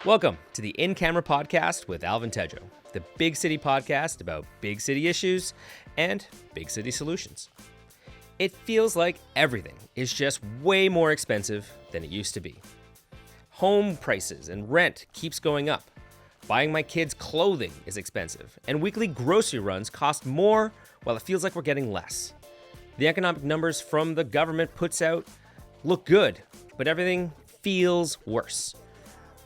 Welcome to the In Camera Podcast with Alvin Tedjo, the big city podcast about big city issues and big city solutions. It feels like everything is just way more expensive than it used to be. Home prices and rent keeps going up. Buying my kids clothing is expensive, and weekly grocery runs cost more while it feels like we're getting less. The economic numbers from the government puts out look good, but everything feels worse.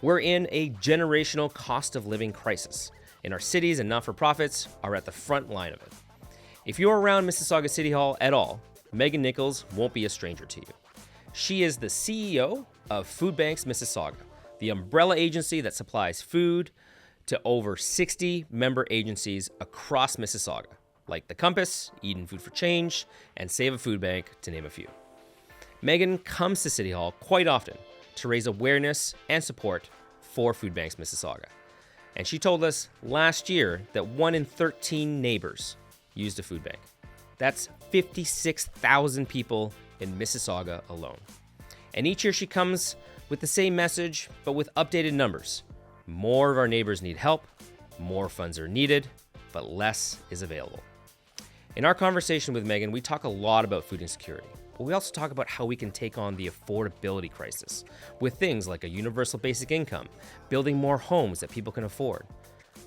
We're in a generational cost of living crisis, and our cities and not-for-profits are at the front line of it. If you're around Mississauga City Hall at all, Meghan Nicholls won't be a stranger to you. She is the CEO of Food Banks Mississauga, the umbrella agency that supplies food to over 60 member agencies across Mississauga, like The Compass, Eden Food for Change, and Save a Food Bank, to name a few. Meghan comes to City Hall quite often to raise awareness and support for Food Banks Mississauga. And she told us last year that 1 in 13 neighbors used a food bank. That's 56,000 people in Mississauga alone. And each year she comes with the same message, but with updated numbers. More of our neighbors need help, more funds are needed, but less is available. In our conversation with Meghan, we talk a lot about food insecurity. But we also talk about how we can take on the affordability crisis with things like a universal basic income, building more homes that people can afford.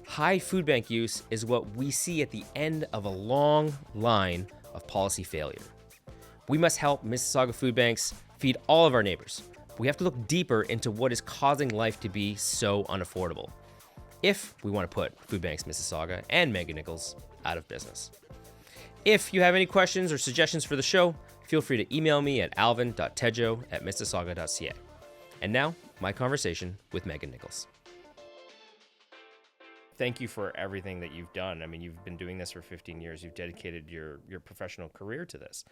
High food bank use is what we see at the end of a long line of policy failure. We must help Mississauga food banks feed all of our neighbors. We have to look deeper into what is causing life to be so unaffordable if we want to put Food Banks Mississauga and Meghan Nicholls out of business. If you have any questions or suggestions for the show, feel free to email me at alvin.tedjo@mississauga.ca. And now, my conversation with Meghan Nicholls. Thank you for everything that you've done. I mean, you've been doing this for 15 years. You've dedicated your professional career to this.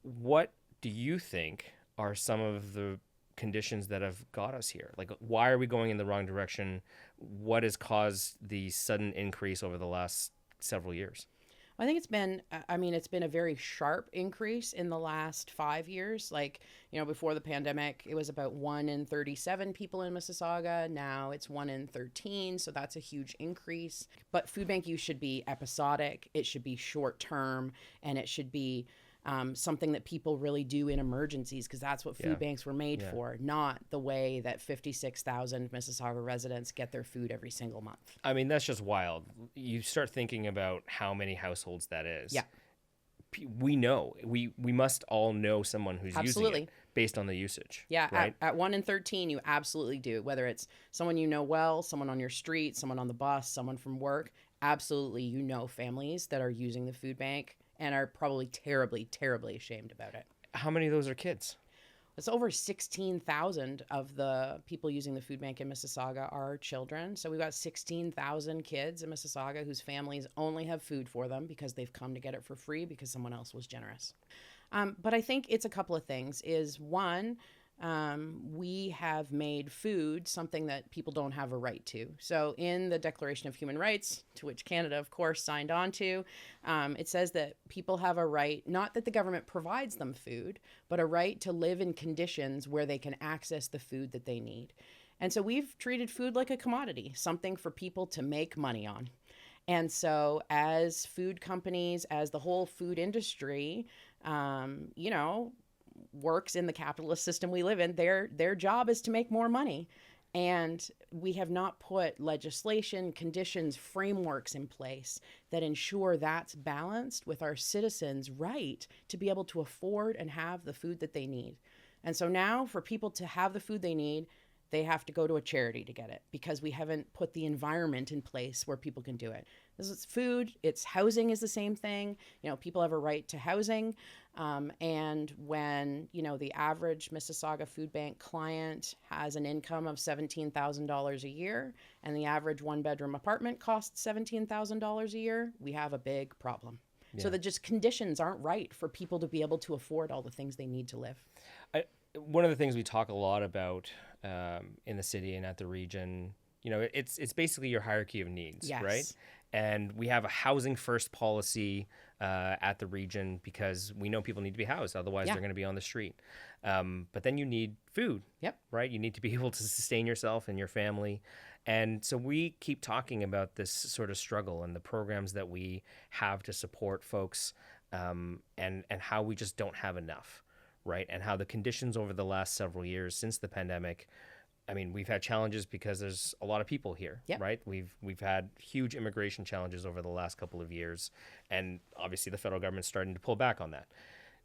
What do you think are some of the conditions that have got us here? Like, why are we going in the wrong direction? What has caused the sudden increase over the last several years? I think it's been a very sharp increase in the last 5 years. Like, before the pandemic, it was about 1 in 37 people in Mississauga. Now it's 1 in 13. So that's a huge increase. But food bank use should be episodic. It should be short term, and it should be something that people really do in emergencies, because that's what food banks were made for, not the way that 56,000 Mississauga residents get their food every single month. I mean, that's just wild. You start thinking about how many households that is. Yeah. We know. We must all know someone who's using it based on the usage. Yeah, right? At 1 in 13, you absolutely do. Whether it's someone you know well, someone on your street, someone on the bus, someone from work, absolutely you know families that are using the food bank and are probably terribly, terribly ashamed about it. How many of those are kids? It's over 16,000 of the people using the food bank in Mississauga are children. So we've got 16,000 kids in Mississauga whose families only have food for them because they've come to get it for free because someone else was generous. But I think it's a couple of things. One, we have made food something that people don't have a right to. So in the Declaration of Human Rights, to which Canada, of course, signed on to, it says that people have a right, not that the government provides them food, but a right to live in conditions where they can access the food that they need. And so we've treated food like a commodity, something for people to make money on. And so as food companies, as the whole food industry, works in the capitalist system we live in, their job is to make more money. And we have not put legislation, conditions, frameworks in place that ensure that's balanced with our citizens' right to be able to afford and have the food that they need. And so now for people to have the food they need, they have to go to a charity to get it because we haven't put the environment in place where people can do it. This is food. It's housing is the same thing. People have a right to housing. And when, the average Mississauga Food Bank client has an income of $17,000 a year and the average one-bedroom apartment costs $17,000 a year, we have a big problem. Yeah. So that just conditions aren't right for people to be able to afford all the things they need to live. One of the things we talk a lot about in the city and at the region, it's basically your hierarchy of needs, yes. right? And we have a housing first policy at the region because we know people need to be housed. Otherwise, they're going to be on the street. But then you need food, Yep. right? You need to be able to sustain yourself and your family. And so we keep talking about this sort of struggle and the programs that we have to support folks, and how we just don't have enough, right? And how the conditions over the last several years since the pandemic, I mean, we've had challenges because there's a lot of people here, Yep. right? We've had huge immigration challenges over the last couple of years, and obviously the federal government's starting to pull back on that.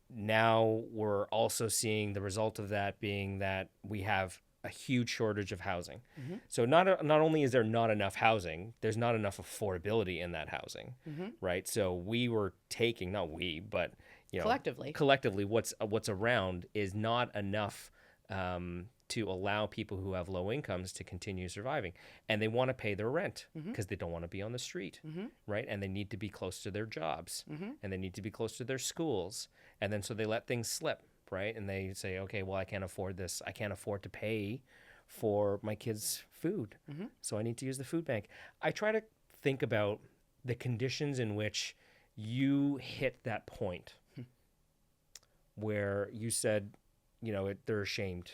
Now we're also seeing the result of that being that we have a huge shortage of housing. Mm-hmm. So not only is there not enough housing, there's not enough affordability in that housing, right? So we were taking, not we, but collectively, what's around is not enough to allow people who have low incomes to continue surviving. And they want to pay their rent because they don't want to be on the street, right? And they need to be close to their jobs, and they need to be close to their schools. And then so they let things slip, right? And they say, okay, well, I can't afford this. I can't afford to pay for my kids' food. So I need to use the food bank. I try to think about the conditions in which you hit that point where you said, they're ashamed.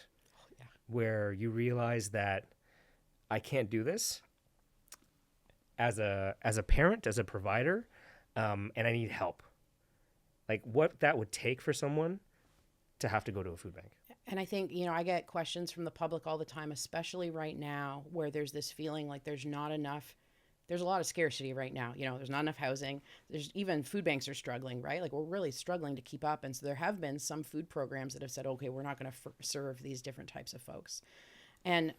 Where you realize that I can't do this as a parent, as a provider, and I need help. Like what that would take for someone to have to go to a food bank. And I think, I get questions from the public all the time, especially right now where there's this feeling like there's not enough. There's a lot of scarcity right now. There's not enough housing. There's even food banks are struggling, right? Like we're really struggling to keep up. And so there have been some food programs that have said, okay, we're not going to serve these different types of folks. And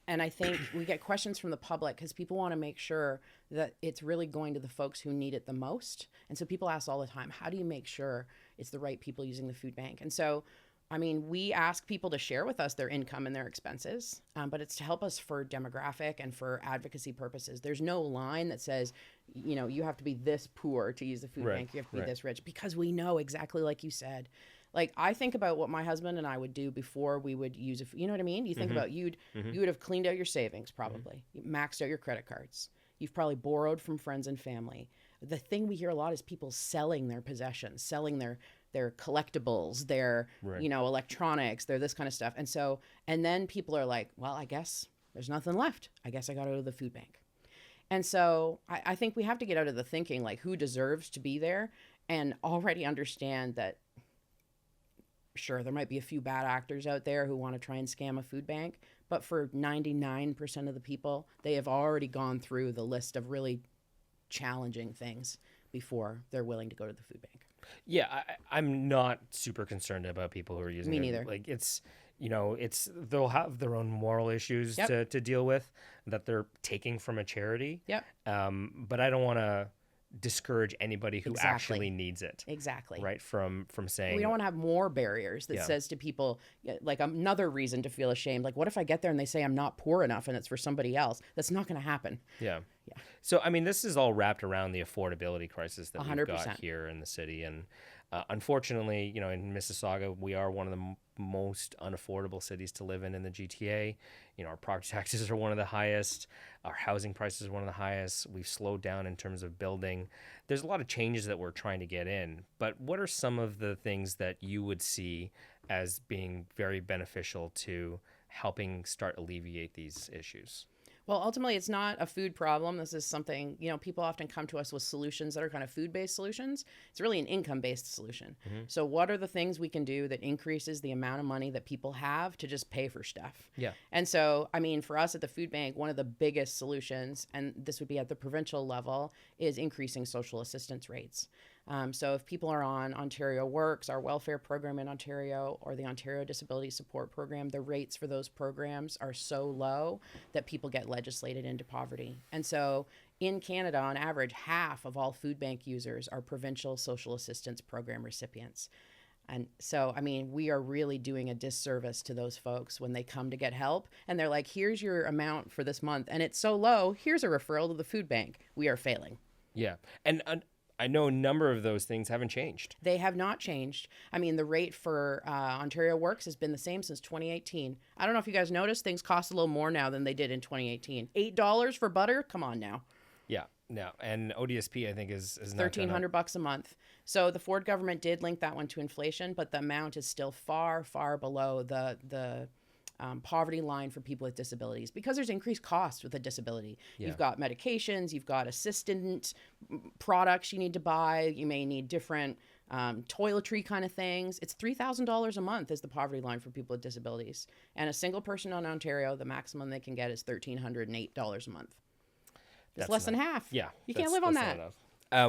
I think we get questions from the public because people want to make sure that it's really going to the folks who need it the most. And so people ask all the time, how do you make sure it's the right people using the food bank? And so we ask people to share with us their income and their expenses, but it's to help us for demographic and for advocacy purposes. There's no line that says, you have to be this poor to use the food bank. You have to be this rich, because we know exactly like you said. Like I think about what my husband and I would do before we would use it. You know what I mean? You think about you would have cleaned out your savings probably, you maxed out your credit cards. You've probably borrowed from friends and family. The thing we hear a lot is people selling their possessions, selling their collectibles, their, electronics, their this kind of stuff. And then people are like, well, I guess there's nothing left. I guess I got to go to the food bank. And so I think we have to get out of the thinking like who deserves to be there and already understand that, sure, there might be a few bad actors out there who want to try and scam a food bank, but for 99% of the people, they have already gone through the list of really challenging things before they're willing to go to the food bank. Yeah, I'm not super concerned about people who are using it. Me neither. Like they'll have their own moral issues to deal with that they're taking from a charity. Yep. But I don't want to discourage anybody who actually needs it. Exactly. Right. From saying we don't want to have more barriers that says to people like another reason to feel ashamed. Like what if I get there and they say I'm not poor enough and it's for somebody else? That's not going to happen. Yeah. So, this is all wrapped around the affordability crisis that 100%. We've got here in the city. And unfortunately, in Mississauga, we are one of the most unaffordable cities to live in the GTA. Our property taxes are one of the highest. Our housing prices are one of the highest. We've slowed down in terms of building. There's a lot of changes that we're trying to get in. But what are some of the things that you would see as being very beneficial to helping start alleviate these issues? Well, ultimately, it's not a food problem. This is something, people often come to us with solutions that are kind of food-based solutions. It's really an income-based solution. So what are the things we can do that increases the amount of money that people have to just pay for stuff? Yeah. And so, for us at the food bank, one of the biggest solutions, and this would be at the provincial level, is increasing social assistance rates. So if people are on Ontario Works, our welfare program in Ontario, or the Ontario Disability Support Program, the rates for those programs are so low that people get legislated into poverty. And so in Canada, on average, half of all food bank users are provincial social assistance program recipients. And so, we are really doing a disservice to those folks when they come to get help and they're like, here's your amount for this month. And it's so low, here's a referral to the food bank. We are failing. Yeah. And I know a number of those things haven't changed. They have not changed. The rate for Ontario Works has been the same since 2018. I don't know if you guys noticed, things cost a little more now than they did in 2018. $8 for butter? Come on now. Yeah. No, and ODSP I think is not $1,300 a month. So the Ford government did link that one to inflation, but the amount is still far, far below the poverty line for people with disabilities because there's increased costs with a disability. Yeah. You've got medications, you've got assistant products you need to buy. You may need different toiletry kind of things. It's $3,000 a month is the poverty line for people with disabilities. And a single person in Ontario, the maximum they can get is $1,308 a month. It's less than half. Yeah. You can't live on that.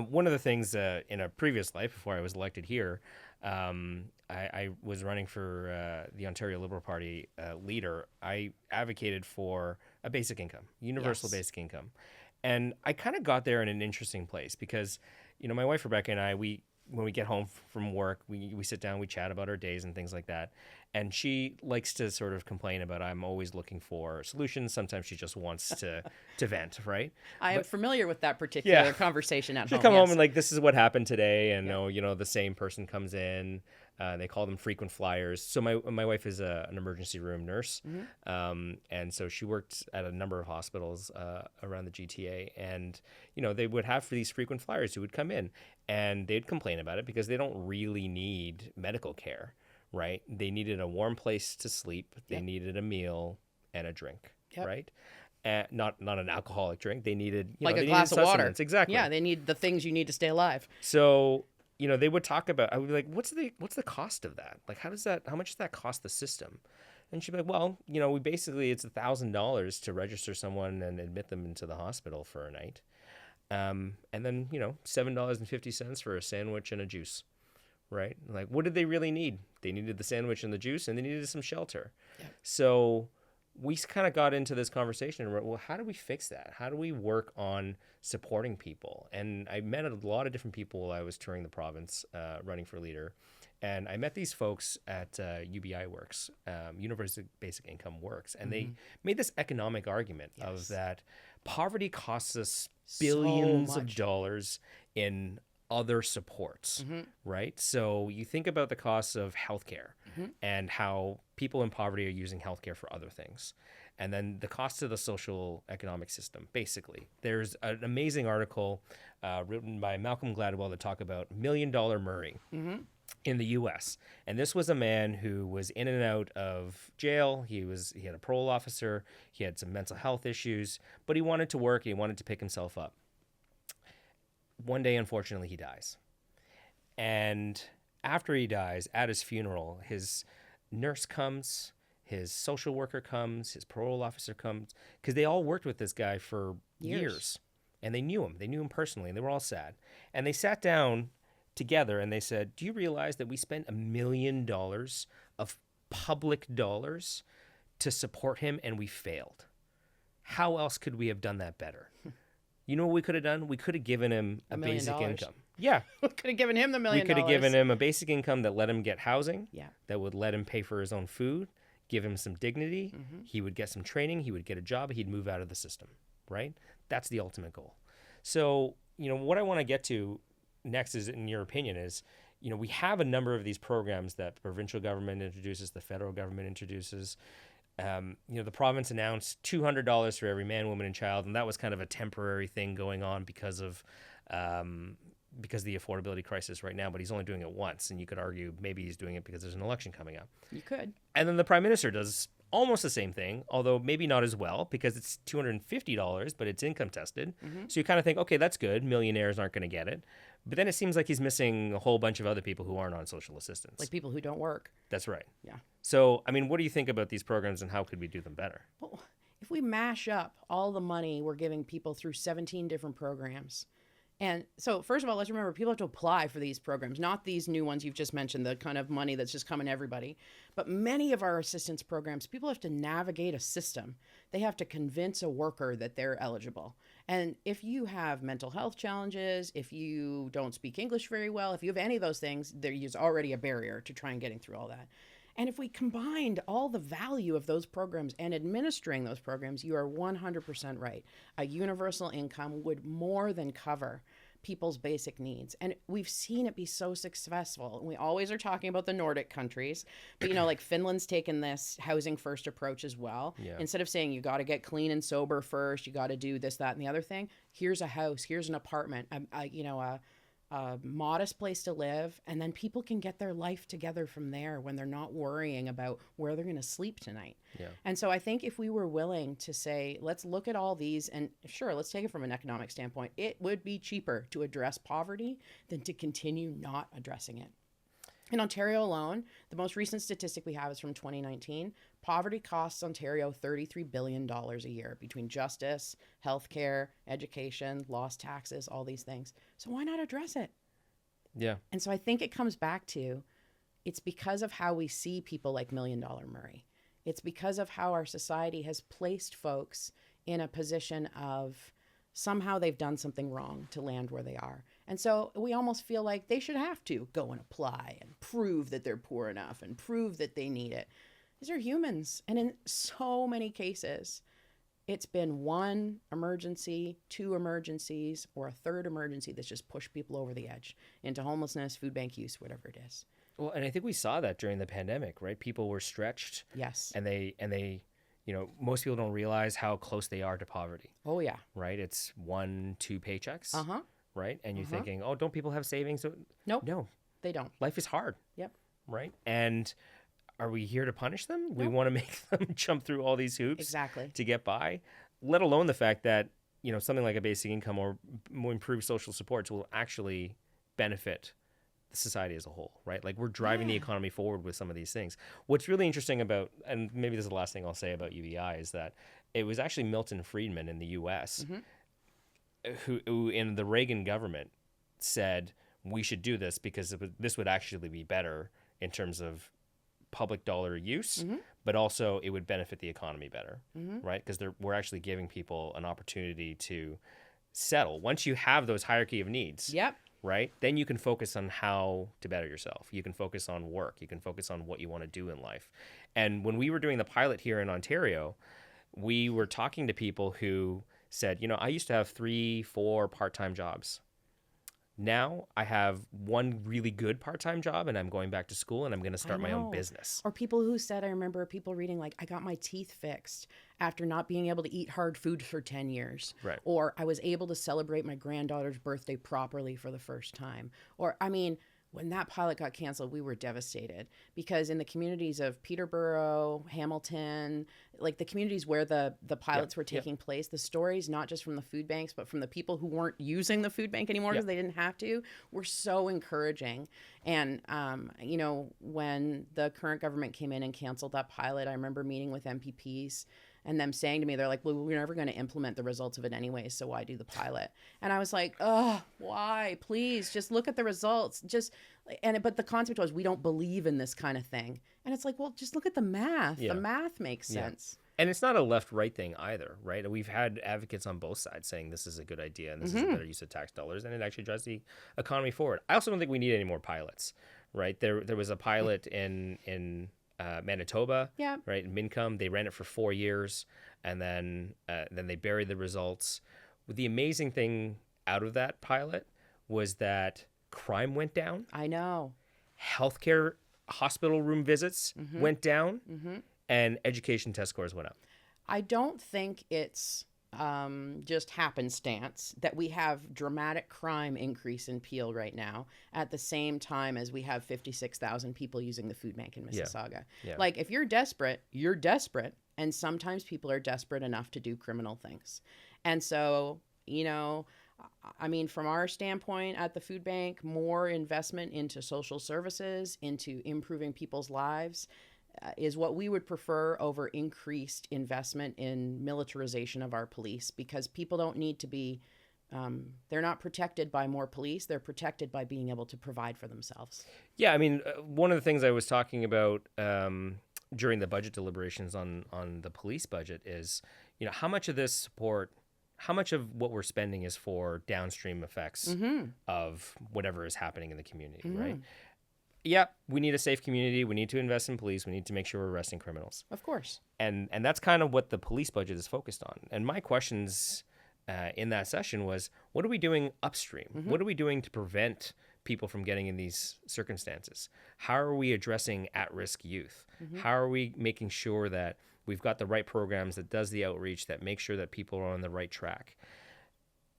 One of the things in a previous life before I was elected here, I was running for the Ontario Liberal Party leader. I advocated for a basic income, universal basic income. And I kind of got there in an interesting place because, my wife Rebecca and I, when we get home from work, we sit down, we chat about our days and things like that. And she likes to sort of complain about I'm always looking for solutions. Sometimes she just wants to vent, right? I am familiar with that particular conversation at home. She'll come home and like, this is what happened today. And the same person comes in. They call them frequent flyers. So my wife is an emergency room nurse. And so she worked at a number of hospitals around the GTA. And, they would have for these frequent flyers who would come in and they'd complain about it because they don't really need medical care, right? They needed a warm place to sleep. They needed a meal and a drink, right? Not an alcoholic drink. They needed like a glass of water. Exactly. Yeah, they need the things you need to stay alive. So they would talk about. I would be like, "What's the cost of that? Like, how much does that cost the system?" And she'd be like, "Well, we basically it's $1,000 to register someone and admit them into the hospital for a night, and then $7.50 for a sandwich and a juice." Right? Like, what did they really need? They needed the sandwich and the juice, and they needed some shelter. Yeah. So we kind of got into this conversation and well, how do we fix that? How do we work on supporting people? And I met a lot of different people while I was touring the province, running for leader. And I met these folks at UBI Works, Universal Basic Income Works, and they made this economic argument of that poverty costs us billions of dollars in other supports, right? So you think about the costs of healthcare and how people in poverty are using healthcare for other things. And then the cost of the social economic system, basically. There's an amazing article written by Malcolm Gladwell that talk about $1 Million Murray in the U.S. And this was a man who was in and out of jail. He had a parole officer. He had some mental health issues, but he wanted to work. He wanted to pick himself up. One day, unfortunately, he dies. And after he dies, at his funeral, his nurse comes, his social worker comes, his parole officer comes, because they all worked with this guy for years. And they knew him. They knew him personally, and they were all sad. And they sat down together, and they said, do you realize that we spent $1 million of public dollars to support him, and we failed? How else could we have done that better? You know what we could have done? We could have given him a basic income. Yeah. We could have given him the $1 million. We could have given him a basic income that let him get housing, that would let him pay for his own food, give him some dignity. He would get some training. He would get a job. He'd move out of the system, right? That's the ultimate goal. So, what I want to get to next is, in your opinion, is, we have a number of these programs that the provincial government introduces, the federal government introduces. The province announced $200 for every man, woman, and child, and that was kind of a temporary thing going on because of the affordability crisis right now. But he's only doing it once, and you could argue maybe he's doing it because there's an election coming up. You could. And then the Prime Minister does almost the same thing, although maybe not as well because it's $250, but it's income tested. So you kind of think, okay, that's good. Millionaires aren't going to get it. But then it seems like he's missing a whole bunch of other people who aren't on social assistance. Like people who don't work. That's right. Yeah. So, what do you think about these programs and how could we do them better? Well, if we mash up all the money we're giving people through 17 different programs. And so, first of all, let's remember people have to apply for these programs, not these new ones you've just mentioned, the kind of money that's just coming to everybody. But many of our assistance programs, people have to navigate a system. They have to convince a worker that they're eligible. And if you have mental health challenges, if you don't speak English very well, if you have any of those things, there is already a barrier to try and getting through all that. And if we combined all the value of those programs and administering those programs, you are 100% right. A universal income would more than cover people's basic needs. And we've seen it be so successful. And we always are talking about the Nordic countries, but like Finland's taken this housing first approach as well. Yeah. Instead of saying you got to get clean and sober first, you got to do this, that, and the other thing. Here's a house, here's an apartment, a modest place to live, and then people can get their life together from there when they're not worrying about where they're going to sleep tonight. Yeah. And so I think if we were willing to say, let's look at all these, and sure, let's take it from an economic standpoint, it would be cheaper to address poverty than to continue not addressing it. In Ontario alone, the most recent statistic we have is from 2019. Poverty costs Ontario $33 billion a year between justice, healthcare, education, lost taxes, all these things. So why not address it? Yeah. And so I think it comes back to, it's because of how we see people like $1 Million Murray. It's because of how our society has placed folks in a position of somehow they've done something wrong to land where they are. And so we almost feel like they should have to go and apply and prove that they're poor enough and prove that they need it. These are humans. And in so many cases, it's been one emergency, two emergencies, or a third emergency that's just pushed people over the edge into homelessness, food bank use, whatever it is. Well, and I think we saw that during the pandemic, right? People were stretched. Yes. And they most people don't realize how close they are to poverty. Oh, yeah. Right? It's 1-2 paychecks. Uh-huh. Right? And you're thinking, oh, don't people have savings? Nope. No. They don't. Life is hard. Yep. Right? And are we here to punish them? Nope. We want to make them jump through all these hoops exactly to get by, let alone the fact that, something like a basic income or more improved social supports will actually benefit the society as a whole, right? Like we're driving the economy forward with some of these things. What's really interesting about, and maybe this is the last thing I'll say about UBI, is that it was actually Milton Friedman in the U.S. Who in the Reagan government said we should do this because this would actually be better in terms of public dollar use, but also it would benefit the economy better, right? Because we're actually giving people an opportunity to settle. Once you have those hierarchy of needs, right, then you can focus on how to better yourself. You can focus on work. You can focus on what you want to do in life. And when we were doing the pilot here in Ontario, we were talking to people who said, I used to have 3-4 part-time jobs. Now I have one really good part-time job and I'm going back to school and I'm going to start my own business. Or people who said, I remember people reading like, I got my teeth fixed after not being able to eat hard food for 10 years. Right. Or I was able to celebrate my granddaughter's birthday properly for the first time. Or, when that pilot got canceled, we were devastated because in the communities of Peterborough, Hamilton, like the communities where the pilots were taking place, the stories, not just from the food banks, but from the people who weren't using the food bank anymore because they didn't have to, were so encouraging. And, when the current government came in and canceled that pilot, I remember meeting with MPPs and them saying to me, they're like, well, we're never going to implement the results of it anyway, so why do the pilot? And I was like, oh, why? Please, just look at the results. But the concept was, we don't believe in this kind of thing. And it's like, well, just look at the math. Yeah. The math makes sense. And it's not a left-right thing either, right? We've had advocates on both sides saying this is a good idea and this is a better use of tax dollars, and it actually drives the economy forward. I also don't think we need any more pilots, right? There was a pilot in Manitoba, right? In Mincombe, they ran it for 4 years, and then they buried the results. The amazing thing out of that pilot was that crime went down. I know. Healthcare hospital room visits went down, and education test scores went up. I don't think it's just happenstance that we have dramatic crime increase in Peel right now at the same time as we have 56,000 people using the food bank in Mississauga. Yeah. Like if you're desperate, you're desperate. And sometimes people are desperate enough to do criminal things. And so, from our standpoint at the food bank, more investment into social services, into improving people's lives, is what we would prefer over increased investment in militarization of our police, because people don't need to be, they're not protected by more police. They're protected by being able to provide for themselves. Yeah, one of the things I was talking about during the budget deliberations on the police budget is, how much of this support, how much of what we're spending is for downstream effects of whatever is happening in the community, right? Yeah, we need a safe community. We need to invest in police. We need to make sure we're arresting criminals. Of course. And that's kind of what the police budget is focused on. And my questions in that session was, what are we doing upstream? What are we doing to prevent people from getting in these circumstances? How are we addressing at-risk youth? How are we making sure that we've got the right programs that does the outreach, that make sure that people are on the right track?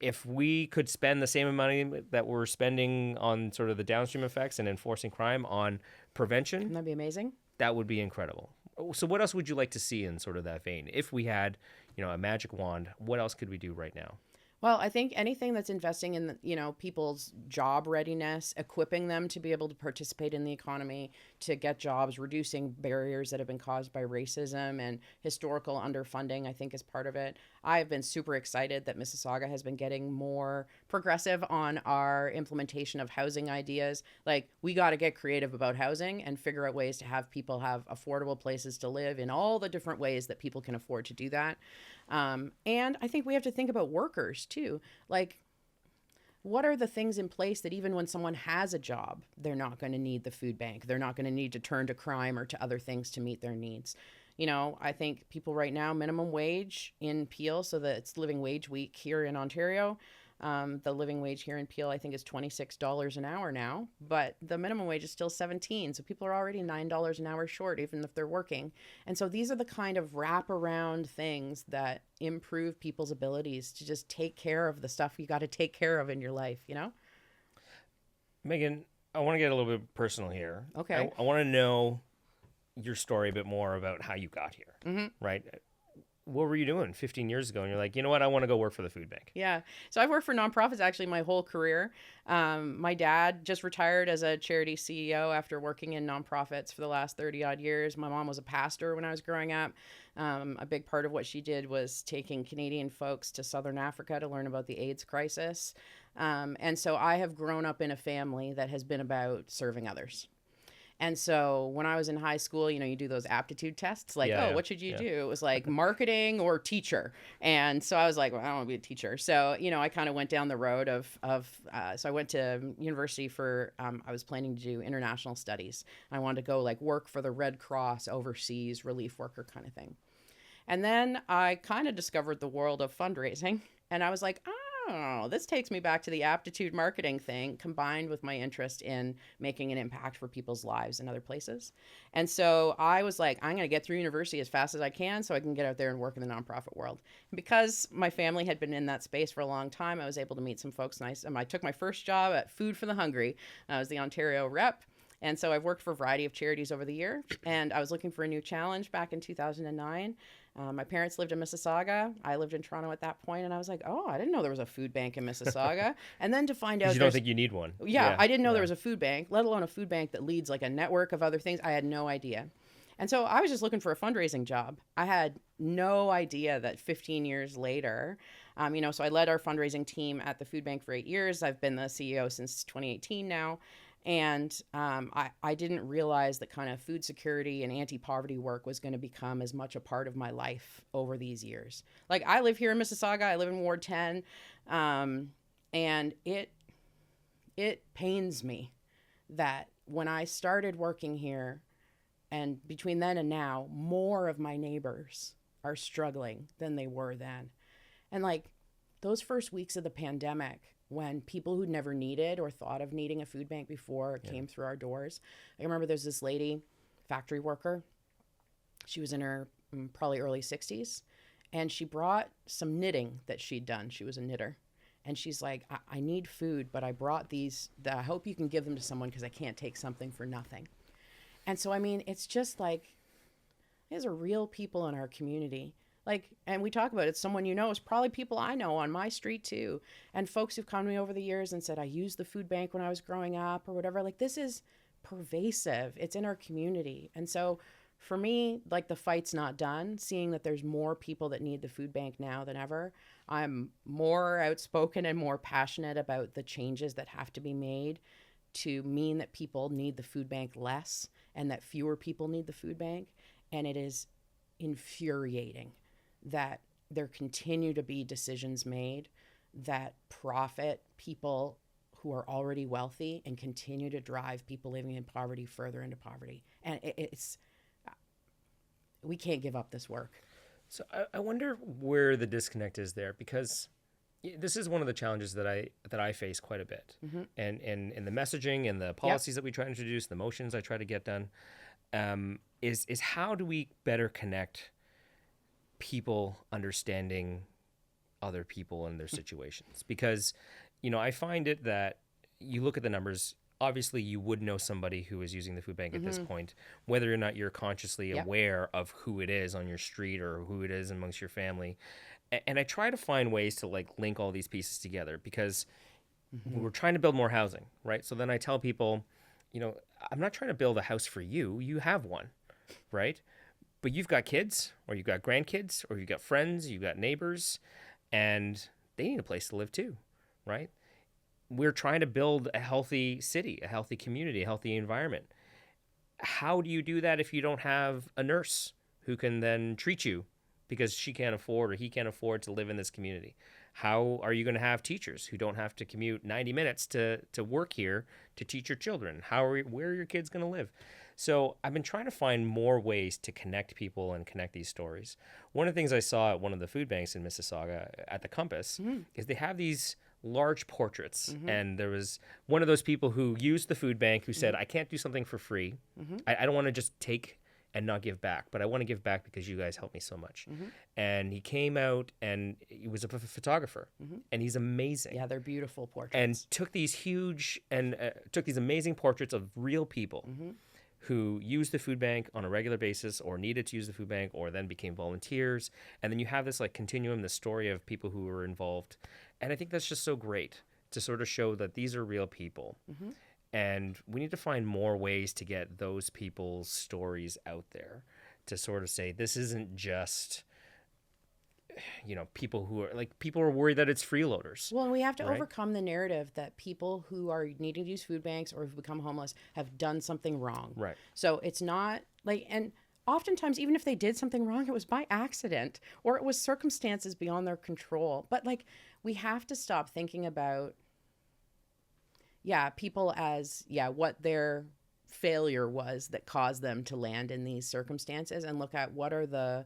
If we could spend the same amount of that we're spending on sort of the downstream effects and enforcing crime on prevention, Wouldn't that be amazing? that would be incredible. So what else would you like to see in sort of that vein? If we had, a magic wand, what else could we do right now? Well, I think anything that's investing in, people's job readiness, equipping them to be able to participate in the economy, to get jobs, reducing barriers that have been caused by racism and historical underfunding, I think is part of it. I've been super excited that Mississauga has been getting more progressive on our implementation of housing ideas. Like, we got to get creative about housing and figure out ways to have people have affordable places to live in all the different ways that people can afford to do that. And I think we have to think about workers too. Like, what are the things in place that even when someone has a job, they're not going to need the food bank. They're not going to need to turn to crime or to other things to meet their needs. I think people right now, minimum wage in Peel, so that it's living wage week here in Ontario. The living wage here in Peel, I think, is $26 an hour now, but the minimum wage is still $17. So people are already $9 an hour short, even if they're working. And so these are the kind of wraparound things that improve people's abilities to just take care of the stuff you got to take care of in your life, Meghan, I want to get a little bit personal here. Okay. I want to know your story a bit more about how you got here, right? What were you doing 15 years ago? And you're like, you know what? I want to go work for the food bank. Yeah. So I've worked for nonprofits actually my whole career. My dad just retired as a charity CEO after working in nonprofits for the last 30 odd years. My mom was a pastor when I was growing up. A big part of what she did was taking Canadian folks to Southern Africa to learn about the AIDS crisis. And so I have grown up in a family that has been about serving others. And so when I was in high school, you do those aptitude tests, like, what should you do? It was like marketing or teacher. And so I was like, well, I don't want to be a teacher. So, I kind of went down the road so I went to university for, I was planning to do international studies. I wanted to go like work for the Red Cross overseas, relief worker kind of thing. And then I kind of discovered the world of fundraising. And I was like, oh, this takes me back to the aptitude marketing thing combined with my interest in making an impact for people's lives in other places. And so I was like, I'm going to get through university as fast as I can so I can get out there and work in the nonprofit world. And because my family had been in that space for a long time, I was able to meet some folks nice. I took my first job at Food for the Hungry. I was the Ontario rep. And so I've worked for a variety of charities over the year. And I was looking for a new challenge back in 2009. My parents lived in Mississauga. I lived in Toronto at that point, and I was like, oh, I didn't know there was a food bank in Mississauga. And then to find out you don't think you need one. Yeah, I didn't know there was a food bank, let alone a food bank that leads like a network of other things. I had no idea. And so I was just looking for a fundraising job. I had no idea that 15 years later, so I led our fundraising team at the food bank for 8 years. I've been the CEO since 2018 now. And I didn't realize that kind of food security and anti-poverty work was going to become as much a part of my life over these years. Like, I live here in Mississauga. I live in Ward 10. And it pains me that when I started working here, and between then and now, more of my neighbors are struggling than they were then. And like those first weeks of the pandemic, when people who'd never needed or thought of needing a food bank before came through our doors. I remember there's this lady, factory worker. She was in her probably early 60s, and she brought some knitting that she'd done. She was a knitter. And she's like, I need food, but I brought these. I hope you can give them to someone because I can't take something for nothing. And so, I mean, it's just like, these are real people in our community. Like, and we talk about it, someone it's probably people I know on my street too. And folks who've come to me over the years and said, I used the food bank when I was growing up or whatever. Like, this is pervasive. It's in our community. And so for me, like, the fight's not done. Seeing that there's more people that need the food bank now than ever, I'm more outspoken and more passionate about the changes that have to be made to mean that people need the food bank less and that fewer people need the food bank. And it is infuriating that there continue to be decisions made that profit people who are already wealthy and continue to drive people living in poverty further into poverty. And we can't give up this work. So I wonder where the disconnect is there, because This is one of the challenges that I face quite a bit, and in the messaging and the policies that we try to introduce, the motions I try to get done, is how do we better connect people understanding other people and their situations? Because, I find it that you look at the numbers. Obviously, you would know somebody who is using the food bank at this point, whether or not you're consciously aware of who it is on your street or who it is amongst your family. And I try to find ways to link all these pieces together because we're trying to build more housing, right? So then I tell people, I'm not trying to build a house for you. You have one, right? But you've got kids or you've got grandkids or you've got friends, you've got neighbors, and they need a place to live too, right? We're trying to build a healthy city, a healthy community, a healthy environment. How do you do that if you don't have a nurse who can then treat you because she can't afford or he can't afford to live in this community? How are you going to have teachers who don't have to commute 90 minutes to work here to teach your children? Where are your kids going to live? So I've been trying to find more ways to connect people and connect these stories. One of the things I saw at one of the food banks in Mississauga at the Compass is they have these large portraits. And there was one of those people who used the food bank who said, I can't do something for free. I don't want to just take and not give back, but I want to give back because you guys helped me so much. And he came out and he was a photographer and he's amazing. Yeah, they're beautiful portraits. And took these amazing portraits of real people who used the food bank on a regular basis or needed to use the food bank or then became volunteers. And then you have this continuum, the story of people who were involved. And I think that's just so great to sort of show that these are real people. And we need to find more ways to get those people's stories out there to sort of say, this isn't just, people who are worried that it's freeloaders. Well, and we have to overcome the narrative that people who are needing to use food banks or have become homeless have done something wrong. Right. So it's not and oftentimes, even if they did something wrong, it was by accident or it was circumstances beyond their control. But we have to stop thinking about, people as, what their failure was that caused them to land in these circumstances and look at what are the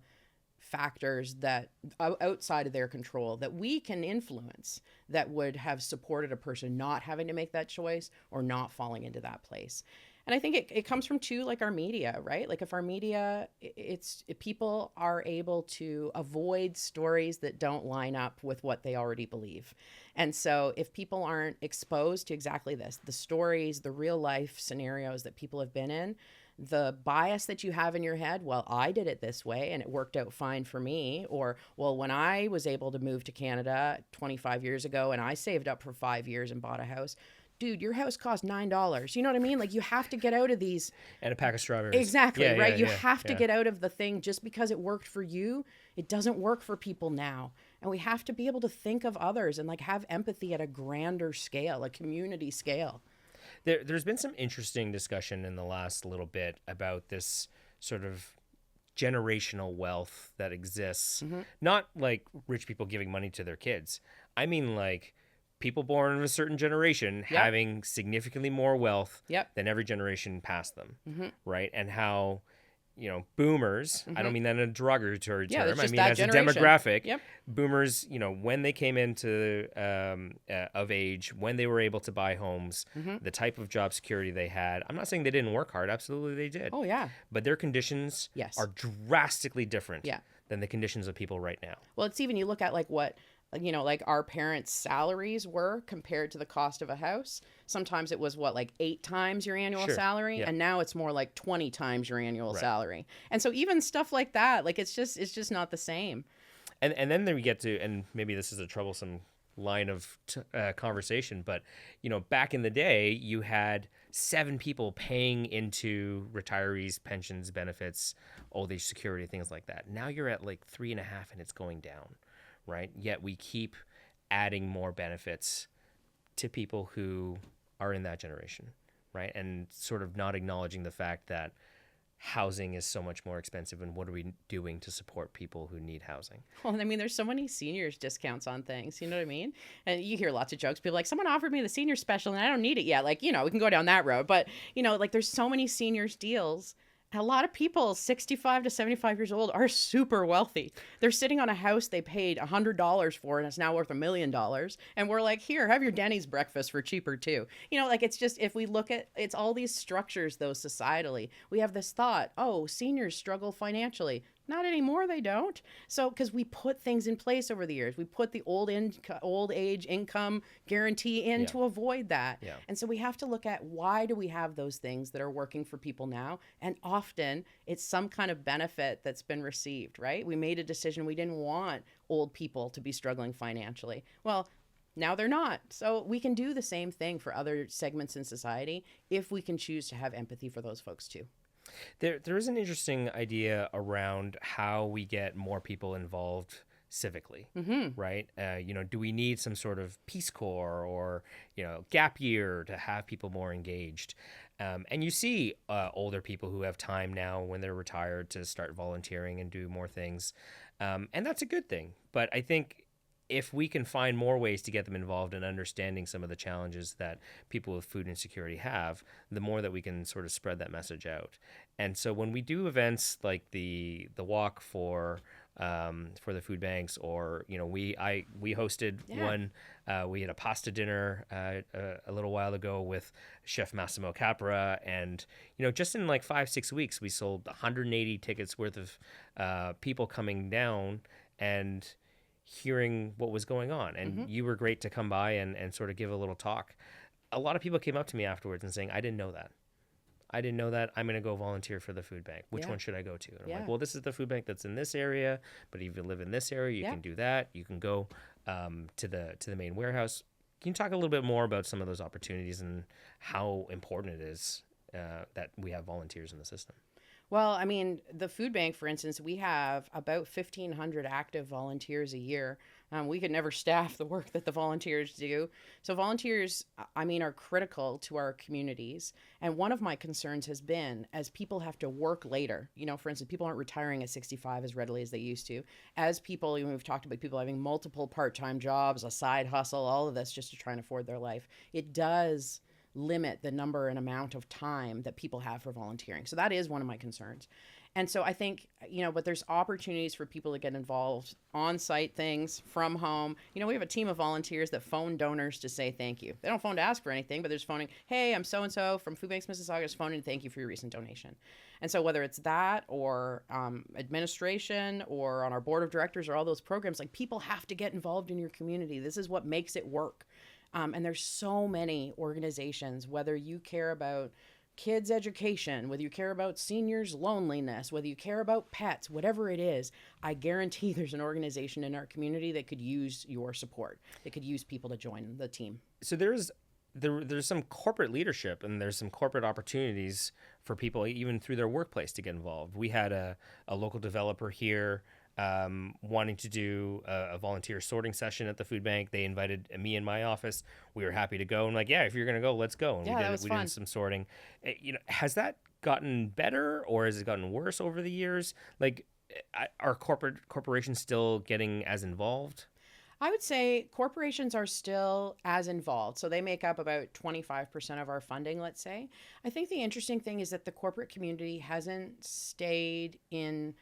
factors that outside of their control that we can influence that would have supported a person not having to make that choice or not falling into that place. And I think it comes from too, our media, right? If our media, if people are able to avoid stories that don't line up with what they already believe. And so if people aren't exposed to exactly this, the stories, the real life scenarios that people have been in, the bias that you have in your head, well, I did it this way and it worked out fine for me. Or, well, when I was able to move to Canada 25 years ago and I saved up for 5 years and bought a house, dude, your house cost $9. You know what I mean? You have to get out of these. And a pack of strawberries. Exactly, right? You have to get out of the thing just because it worked for you. It doesn't work for people now. And we have to be able to think of others and have empathy at a grander scale, a community scale. There's been some interesting discussion in the last little bit about this sort of generational wealth that exists. Not rich people giving money to their kids. I mean people born in a certain generation having significantly more wealth than every generation past them, right? And how, boomers, I don't mean that in a derogatory term, I mean as generation. A demographic, boomers, when they came into of age, when they were able to buy homes, the type of job security they had, I'm not saying they didn't work hard, absolutely they did. Oh, yeah. But their conditions are drastically different than the conditions of people right now. Well, it's even, you look at what our parents' salaries were compared to the cost of a house. Sometimes it was 8 times your annual salary, and now it's more 20 times your annual salary. And so even stuff like that, it's just not the same. And then we get to, and maybe this is a troublesome line of conversation, but back in the day, you had 7 people paying into retirees' pensions, benefits, old age security, things like that. Now you're at 3.5, and it's going down. Right? Yet we keep adding more benefits to people who are in that generation, right? And sort of not acknowledging the fact that housing is so much more expensive and what are we doing to support people who need housing? Well, I mean, there's so many seniors discounts on things, you know what I mean? And you hear lots of jokes, people someone offered me the senior special and I don't need it yet. We can go down that road, but there's so many seniors deals A lot of people 65 to 75 years old are super wealthy. They're sitting on a house they paid $100 for and it's now worth $1 million. And we're like, here, have your Denny's breakfast for cheaper too. Like it's just, if we look at, it's all these structures though societally. We have this thought, oh, seniors struggle financially. Not anymore, they don't. So, because we put things in place over the years, we put the old age income guarantee in to avoid that. Yeah. And so we have to look at, why do we have those things that are working for people now? And often it's some kind of benefit that's been received, right? We made a decision, we didn't want old people to be struggling financially. Well, now they're not. So we can do the same thing for other segments in society if we can choose to have empathy for those folks too. There is an interesting idea around how we get more people involved civically, right? Do we need some sort of Peace Corps or, gap year to have people more engaged? And you see older people who have time now when they're retired to start volunteering and do more things. And that's a good thing. But I think if we can find more ways to get them involved in understanding some of the challenges that people with food insecurity have, the more that we can sort of spread that message out. And so when we do events like the walk for the food banks, or we hosted one. We had a pasta dinner a little while ago with Chef Massimo Capra, and just in like 5-6 weeks we sold 180 tickets worth of people coming down and hearing what was going on. And you were great to come by and sort of give a little talk. A lot of people came up to me afterwards and saying, I didn't know that. I'm going to go volunteer for the food bank. Which one should I go to? And I'm like, well, this is the food bank that's in this area, but if you live in this area, you can do that. You can go to the main warehouse. Can you talk a little bit more about some of those opportunities and how important it is that we have volunteers in the system? Well, I mean, the food bank, for instance, we have about 1,500 active volunteers a year. We could never staff the work that the volunteers do. So volunteers, are critical to our communities. And one of my concerns has been, as people have to work later, for instance, people aren't retiring at 65 as readily as they used to. As people, we've talked about people having multiple part-time jobs, a side hustle, all of this just to try and afford their life. It does limit the number and amount of time that people have for volunteering. So that is one of my concerns. And so I think, but there's opportunities for people to get involved, on-site things from home. We have a team of volunteers that phone donors to say thank you. They don't phone to ask for anything, but they're just phoning, hey, I'm so-and-so from Food Banks Mississauga, just phoning to thank you for your recent donation. And so whether it's that or administration or on our board of directors or all those programs, like, people have to get involved in your community. This is what makes it work. And there's so many organizations, whether you care about kids' education, whether you care about seniors' loneliness, whether you care about pets, whatever it is, I guarantee there's an organization in our community that could use your support. That could use people to join the team. So there's some corporate leadership and there's some corporate opportunities for people even through their workplace to get involved. We had a local developer here wanting to do a volunteer sorting session at the food bank. They invited me in my office. We were happy to go. And like, if you're going to go, let's go. And we did some sorting. Has that gotten better or has it gotten worse over the years? Like, are corporations still getting as involved? I would say corporations are still as involved. So they make up about 25% of our funding, let's say. I think the interesting thing is that the corporate community hasn't stayed in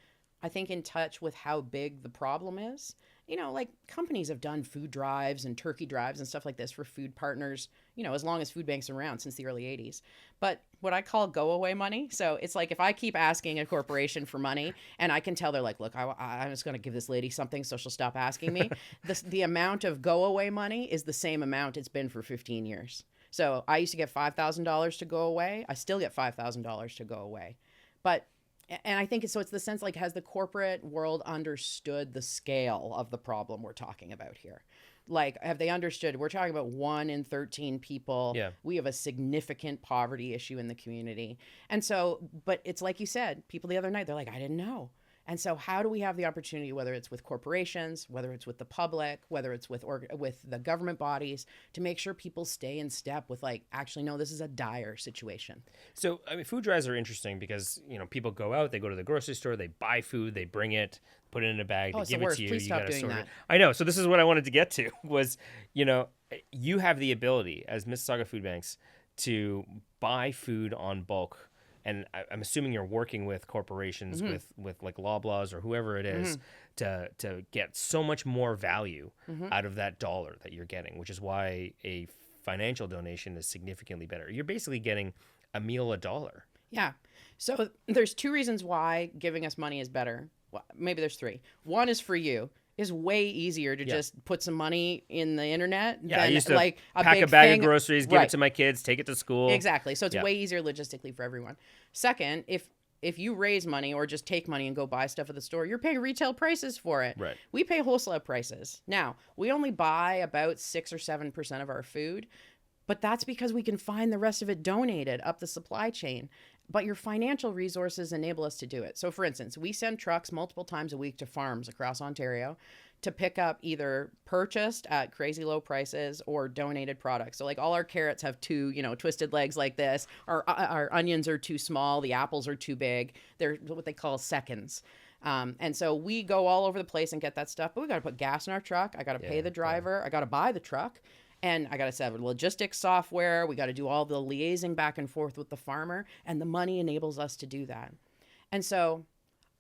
touch with how big the problem is. Like, companies have done food drives and turkey drives and stuff like this for food partners, as long as food banks are around, since the early 80s. But what I call go away money. So it's like, if I keep asking a corporation for money and I can tell they're like, look, I'm just going to give this lady something so she'll stop asking me. The amount of go away money is the same amount it's been for 15 years. So I used to get $5,000 to go away. I still get $5,000 to go away. And I think it's the sense, like, has the corporate world understood the scale of the problem we're talking about here? Like, have they understood? We're talking about 1 in 13 people. Yeah. We have a significant poverty issue in the community. And so, but it's like you said, people the other night, they're like, I didn't know. And so how do we have the opportunity, whether it's with corporations, whether it's with the public, whether it's with the government bodies, to make sure people stay in step with, like, actually, no, this is a dire situation? So, food drives are interesting because, people go out, they go to the grocery store, they buy food, they bring it, put it in a bag, they give it to you. Please stop doing that. I know. So this is what I wanted to get to was, you have the ability as Mississauga Food Banks to buy food on bulk I'm assuming you're working with corporations, with like Loblaws or whoever it is, to get so much more value out of that dollar that you're getting, which is why a financial donation is significantly better. You're basically getting a meal $1. Yeah. So there's two reasons why giving us money is better. Well, maybe there's three. One is for you. It's way easier to just put some money in the internet than I used to like pack a bag of groceries, give it to my kids, take it to school. Exactly. So it's way easier logistically for everyone. Second, if you raise money or just take money and go buy stuff at the store, you're paying retail prices for it. Right. We pay wholesale prices. Now, we only buy about 6 or 7% of our food, but that's because we can find the rest of it donated up the supply chain. But your financial resources enable us to do it. So, for instance, we send trucks multiple times a week to farms across Ontario to pick up either purchased at crazy low prices or donated products. So, like, all our carrots have two, twisted legs like this. Our onions are too small. The apples are too big. They're what they call seconds. And so we go all over the place and get that stuff. But we got to put gas in our truck. I got to pay the driver. I got to buy the truck. And I got to set logistics software. We got to do all the liaising back and forth with the farmer. And the money enables us to do that. And so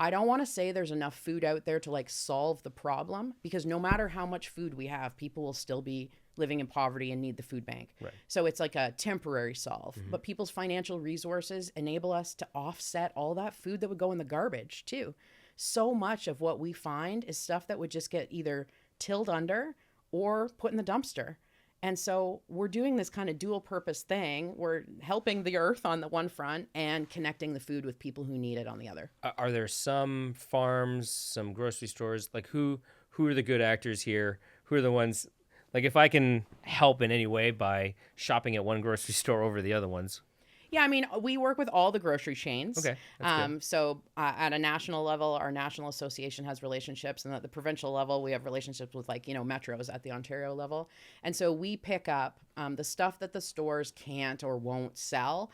I don't want to say there's enough food out there to like solve the problem, because no matter how much food we have, people will still be living in poverty and need the food bank. Right. So it's like a temporary solve. But people's financial resources enable us to offset all that food that would go in the garbage too. So much of what we find is stuff that would just get either tilled under or put in the dumpster. And so we're doing this kind of dual purpose thing. We're helping the earth on the one front and connecting the food with people who need it on the other. Are there some farms, some grocery stores, like who are the good actors here? Who are the ones, like if I can help in any way by shopping at one grocery store over the other ones? Yeah, I mean, we work with all the grocery chains. Okay. That's good. So at a national level, our national association has relationships, and at the provincial level, we have relationships with metros at the Ontario level. And so we pick up the stuff that the stores can't or won't sell.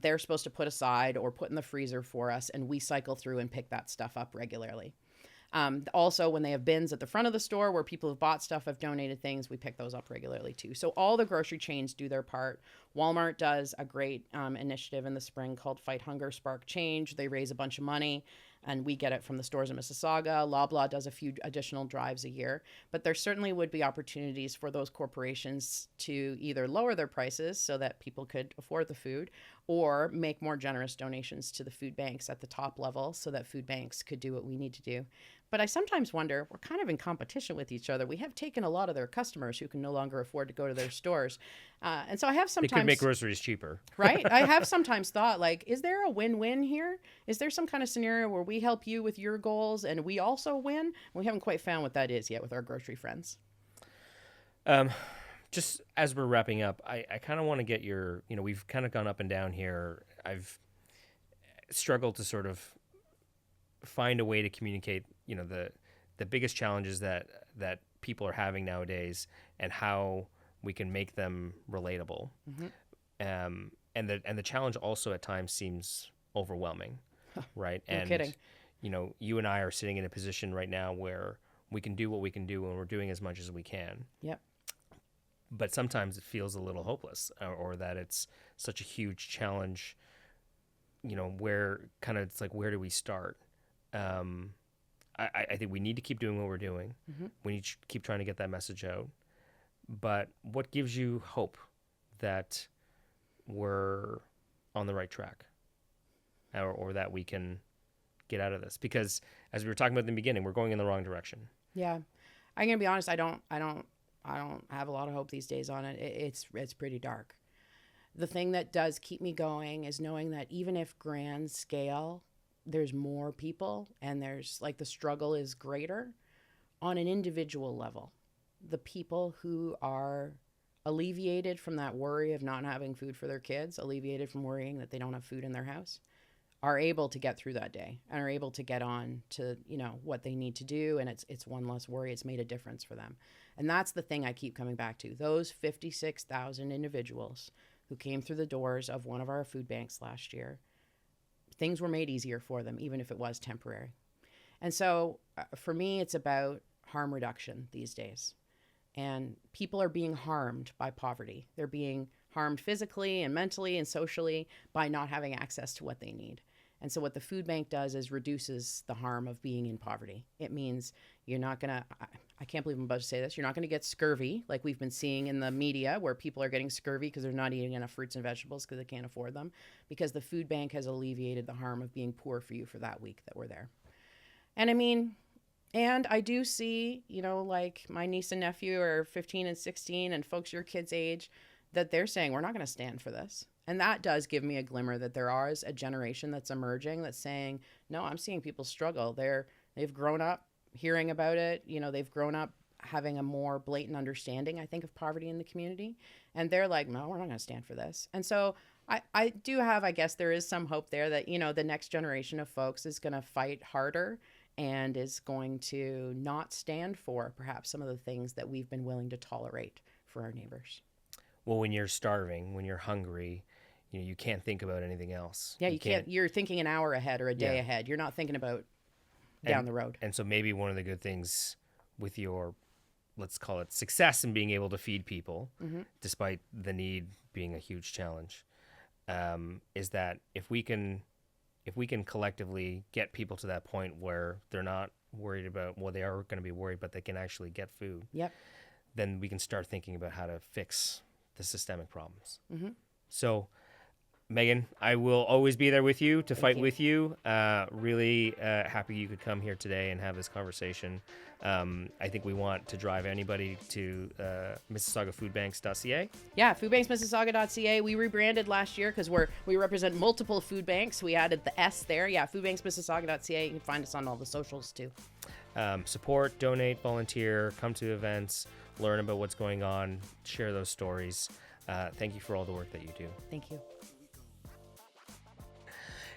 They're supposed to put aside or put in the freezer for us, and we cycle through and pick that stuff up regularly. Also, when they have bins at the front of the store where people have bought stuff, have donated things, we pick those up regularly too. So all the grocery chains do their part. Walmart does a great initiative in the spring called Fight Hunger, Spark Change. They raise a bunch of money, and we get it from the stores in Mississauga. Loblaw does a few additional drives a year. But there certainly would be opportunities for those corporations to either lower their prices so that people could afford the food, or make more generous donations to the food banks at the top level so that food banks could do what we need to do. But I sometimes wonder, we're kind of in competition with each other. We have taken a lot of their customers who can no longer afford to go to their stores. And so I have sometimes... They could make groceries cheaper. Right? I have sometimes thought, like, is there a win-win here? Is there some kind of scenario where we help you with your goals and we also win? We haven't quite found what that is yet with our grocery friends. Just as we're wrapping up, I kind of want to get your, we've kind of gone up and down here. I've struggled to sort of find a way to communicate, the biggest challenges that people are having nowadays and how we can make them relatable. And the challenge also at times seems overwhelming, right? No kidding. You and I are sitting in a position right now where we can do what we can do and we're doing as much as we can. Yep. But sometimes it feels a little hopeless, or that it's such a huge challenge, where kind of it's like, where do we start? I think we need to keep doing what we're doing. We need to keep trying to get that message out. But what gives you hope that we're on the right track, or that we can get out of this? Because as we were talking about in the beginning, we're going in the wrong direction. Yeah. I'm going to be honest. I don't have a lot of hope these days on it. It's pretty dark. The thing that does keep me going is knowing that even if grand scale, there's more people and there's the struggle is greater on an individual level. The people who are alleviated from that worry of not having food for their kids, alleviated from worrying that they don't have food in their house, are able to get through that day and are able to get on to, what they need to do. And it's one less worry. It's made a difference for them. And that's the thing I keep coming back to. Those 56,000 individuals who came through the doors of one of our food banks last year, things were made easier for them, even if it was temporary. And so for me, it's about harm reduction these days. And people are being harmed by poverty. They're being harmed physically and mentally and socially by not having access to what they need. And so what the food bank does is reduces the harm of being in poverty. It means you're not going to, I can't believe I'm about to say this, you're not going to get scurvy like we've been seeing in the media where people are getting scurvy because they're not eating enough fruits and vegetables because they can't afford them, because the food bank has alleviated the harm of being poor for you for that week that we're there. And I mean, and I do see, you know, like my niece and nephew are 15 and 16 and folks your kids' age, that they're saying, we're not going to stand for this. And that does give me a glimmer that there is a generation that's emerging that's saying, no, I'm seeing people struggle. They've grown up hearing about it. You know, they've grown up having a more blatant understanding, I think, of poverty in the community. And they're like, no, we're not going to stand for this. And so I do have, I guess there is some hope there that, you know, the next generation of folks is going to fight harder and is going to not stand for perhaps some of the things that we've been willing to tolerate for our neighbors. Well, when you're starving, when you're hungry, you know, you can't think about anything else. Yeah, you can't. You're thinking an hour ahead or a day ahead. You're not thinking about down the road. And so maybe one of the good things with your, let's call it success in being able to feed people, despite the need being a huge challenge, is that if we can collectively get people to that point where they're not worried about, well, they are going to be worried, but they can actually get food. Yep. Then we can start thinking about how to fix the systemic problems. So, Meghan, I will always be there with you to fight with you. Really happy you could come here today and have this conversation. I think we want to drive anybody to MississaugaFoodBanks.ca. Yeah, foodbanksmississauga.ca. We rebranded last year because we represent multiple food banks. We added the S there. Yeah, foodbanksmississauga.ca. You can find us on all the socials too. Support, donate, volunteer, come to events, learn about what's going on, share those stories. Thank you for all the work that you do. Thank you.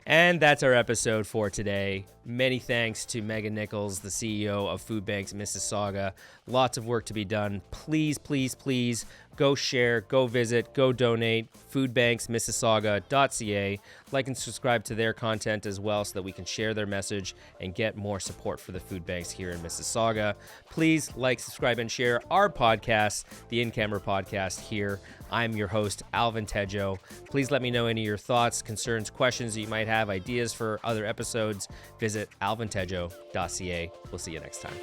And that's our episode for today. Many thanks to Meghan Nicholls, the CEO of Food Banks Mississauga. Lots of work to be done. Please, please, please go share, go visit, go donate. foodbanksmississauga.ca. Like and subscribe to their content as well so that we can share their message and get more support for the food banks here in Mississauga. Please like, subscribe, and share our podcast, the In Camera Podcast here. I'm your host, Alvin Tedjo. Please let me know any of your thoughts, concerns, questions that you might have, ideas for other episodes. Visit alvintedjo.ca. We'll see you next time.